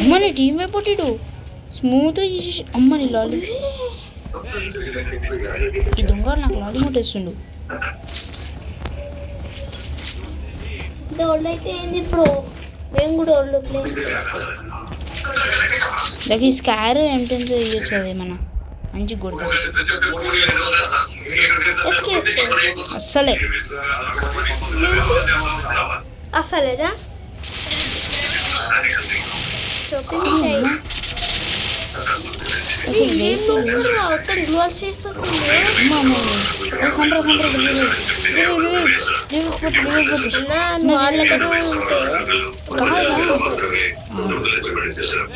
అమ్మని టీమ్ అయిపోయాడు స్మూత్ చేసి అమ్మని లాలి ఈ దొంగ నాకు లాలి ముట్టేస్తుండు. ఓల్డ్ అయితే ఏంది ఇప్పుడు మేము కూడా ఓల్డ్ ప్లే ఈ స్కార్ ఎంటెన్స్ ఇవ్వచ్చు అదేమన్నా మంచి కొడతా అస్సలే అసలేనా అసలు వేసి గ్లోల్స్ చేస్తుంది సంప్ర సంప్ర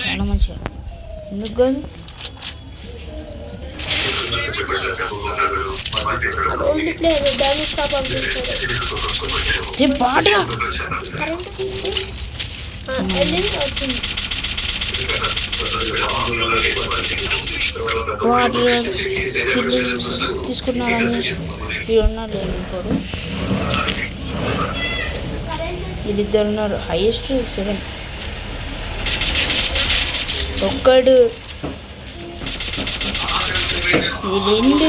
చాలా మంచిగా ఎందుకు కాదు old player damage top up చేస్తాడు రే బాగా కరెంట్ వెళ్ళింది వచ్చింది తీసుకున్నాడని వీడు ఉన్నాడు ఇప్పుడు వీళ్ళిద్దరు ఉన్నారు హైయెస్ట్ 7 ఒక్కడు ఇది 2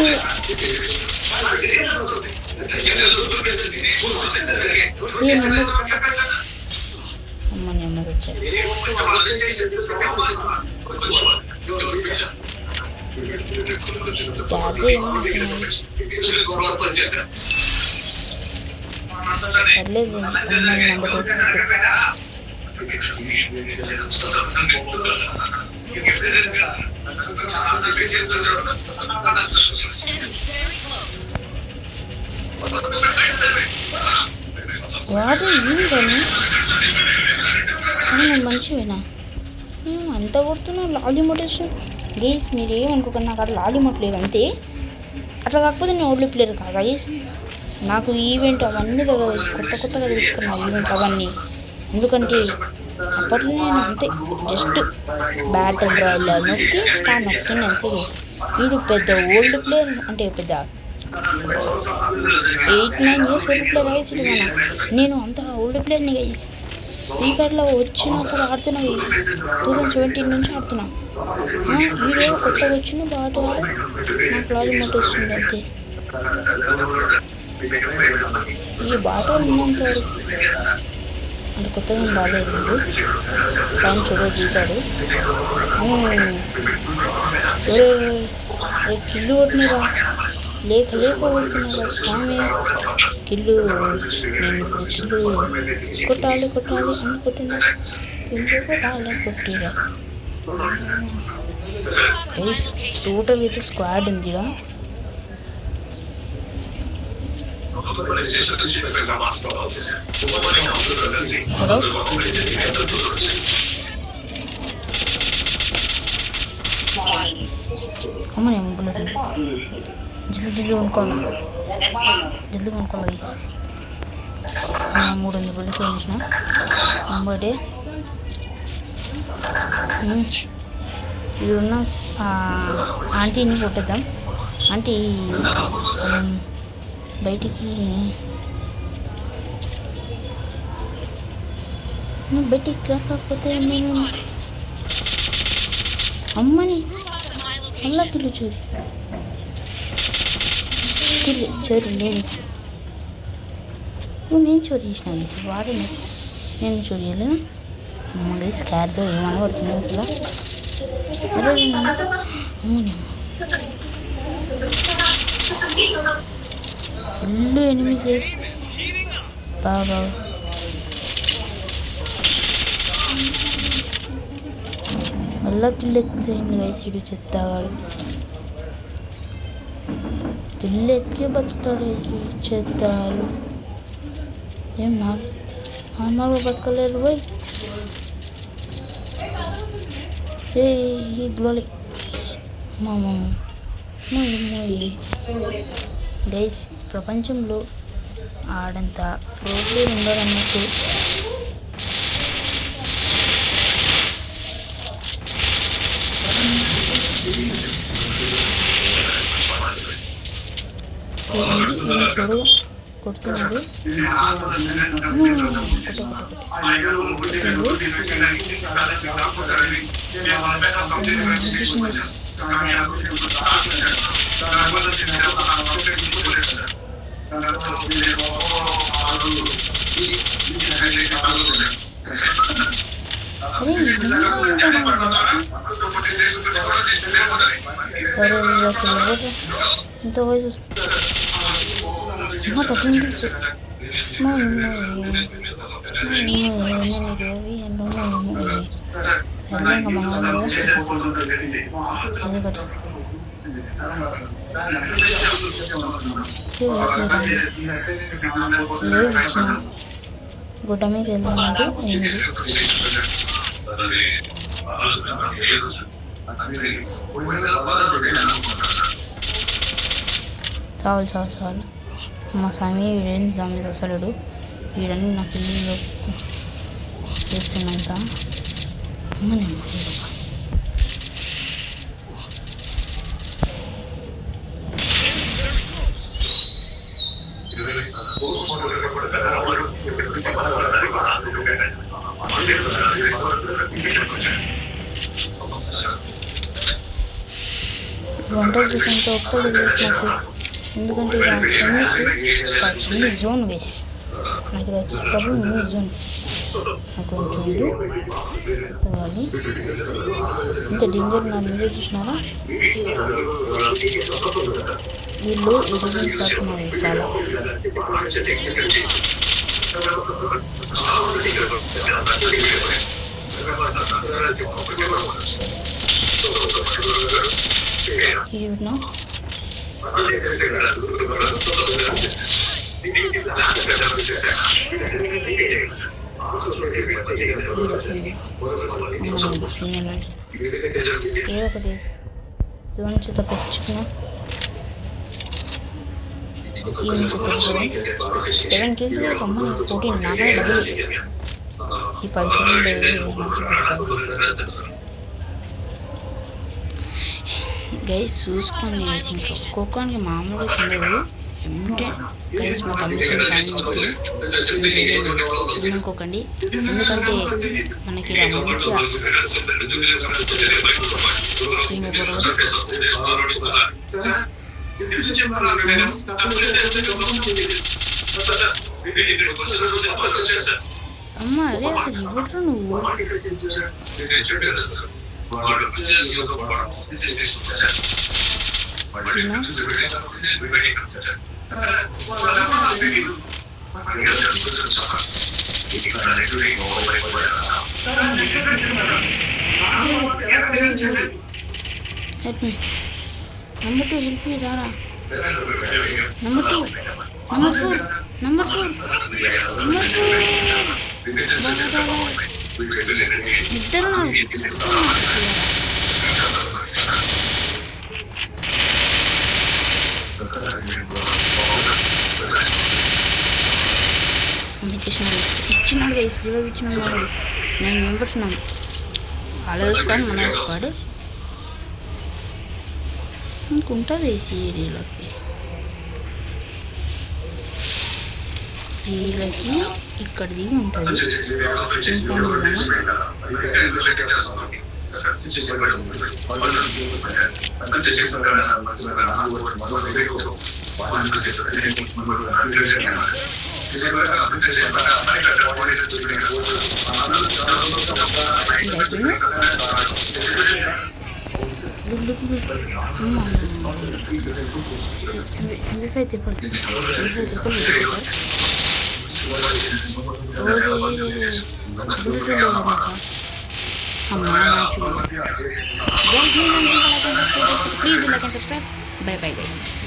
అమ్మని అమ్మకి వచ్చాయి పర్లేదు అమ్మని నెంబర్ వాడు ఏంటని మనిషివేనా అంత కొడుతున్నావు లాలి మొట్టేస్తు గేస్ మీరు ఏమనుకోకండి నాకు అట్లా లాలి మొట్టలేదు అంతే అట్లా కాకపోతే నేను ఓల్డ్ ప్లేయర్ కాదు గైస్ నాకు ఈవెంట్ అవన్నీ కొత్తగా తెలుసుకున్నా ఈవెంట్ అవన్నీ ఎందుకంటే అప్పట్లో నేను అంతే జస్ట్ బ్యాటిల్ రాయల్ నొక్కి స్టార్ నొక్కింది అంతే గైస్ వీడు పెద్ద ఓల్డ్ ప్లేయర్ అంటే పెద్ద 8-9 years ఓల్డ్ ప్లేయర్ గైస్ ఇది మన నేను అంత ఓల్డ్ ప్లేయర్ని గైస్ ఫ్రీ ఫైర్లో వచ్చినప్పుడు ఆడుతున్నా గైస్ 2017 నుంచి ఆడుతున్నా వీడియో కొత్తగా వచ్చిన బాగా నాకు లాలి మొట్టేస్తుంది అంతే ఈ బాట ఉన్నంత అంటే కొత్తగా బాగాలేదు టైం చూడ చూశాడు కిల్లు కొట్టినరా లేక కొడుతున్నారా స్వామి కిల్లు నేను కిల్లు కొట్టాలి అని కొట్టినా కిల్లు కొట్టిరా టోటల్ అయితే స్క్వాడ్ ఉందిరా అమ్మని బుల్లెట్ జల్దీ కొనుక్కోవాలి గైస్ 300 బుల్లెట్ వేయించిన ఇంకోటి ఇప్పుడున్న ఆంటీని కొట్టేద్దాం ఆంటీ బయటికి రాకపోతే నేను అమ్మని అలా కిల్లు చోరీ నేను చోరీ చేసిన వాడు నేను చోరీ చేయలేను అమ్మగా స్కార్తో ఏమన్నా పడుతుంది కదా అమ్మని ఫుల్ ఎనిమిస్ బాబా మళ్ళా కిల్లు ఎత్తిండు వేసిడు చెత్తగాడు కిల్లు ఎత్తి బతుకుతాడు చెత్తాడు ఏం నార్మల్గా బతకలేదు పోయి ఏ గ్లోలీ గైస్ ప్రపంచంలో ఆడంత ప్రోగ్రామ్ ఉండదన్నట్టు కొడుతున్నాడు. ఇంత వయసు గుడ్డ మీద వెళ్తున్నాడు. చాలు మా స్వామి వీడేంటి స్వామి అసలుడు వీడని నాకు ఇల్లు చేస్తున్నంత అమ్మనే వంట చేసేంత ఒక్కడు చేసినట్టు. ఎందుకంటే ఎన్ని జోన్ వేసి నాకు వచ్చేటప్పుడు ఎన్ని జోన్ నాకు ఉంటుంది. ఇంత డేంజర్ నా మీద చూసినారా వీళ్ళు ఎదుగుతున్నారు చాలా. ఇది ఏదో ఒకటి జోన్ చేత పెంచుకున్నా. 7 kills అమ్మని 14 నాగా డబ్బులు ఈ 10 గైస్ చూసుకోండి. ఇంకా ఒక్కొక్కరికి మామూలుగా తినలేదు ఏమంటే గైస్ మా తమ్ముడు అనుకోకండి. ఎందుకంటే మనకి ఇలా మంచిగా అమ్మ అదే అసలు ఇవ్వట్రా నువ్వు. Number 2 help me Zara. Number 4. ఇద్దరు ఇచ్చినాడు గైస్ ఇచ్చినాడు 9 members ఉన్నాం. వాళ్ళ స్క్వాడ్ మన స్క్వాడ్ ఇంకుంటుంది సీరియల్కి ఇక్కడ దిగి ఉంటుంది. Please do like and subscribe. Bye bye guys.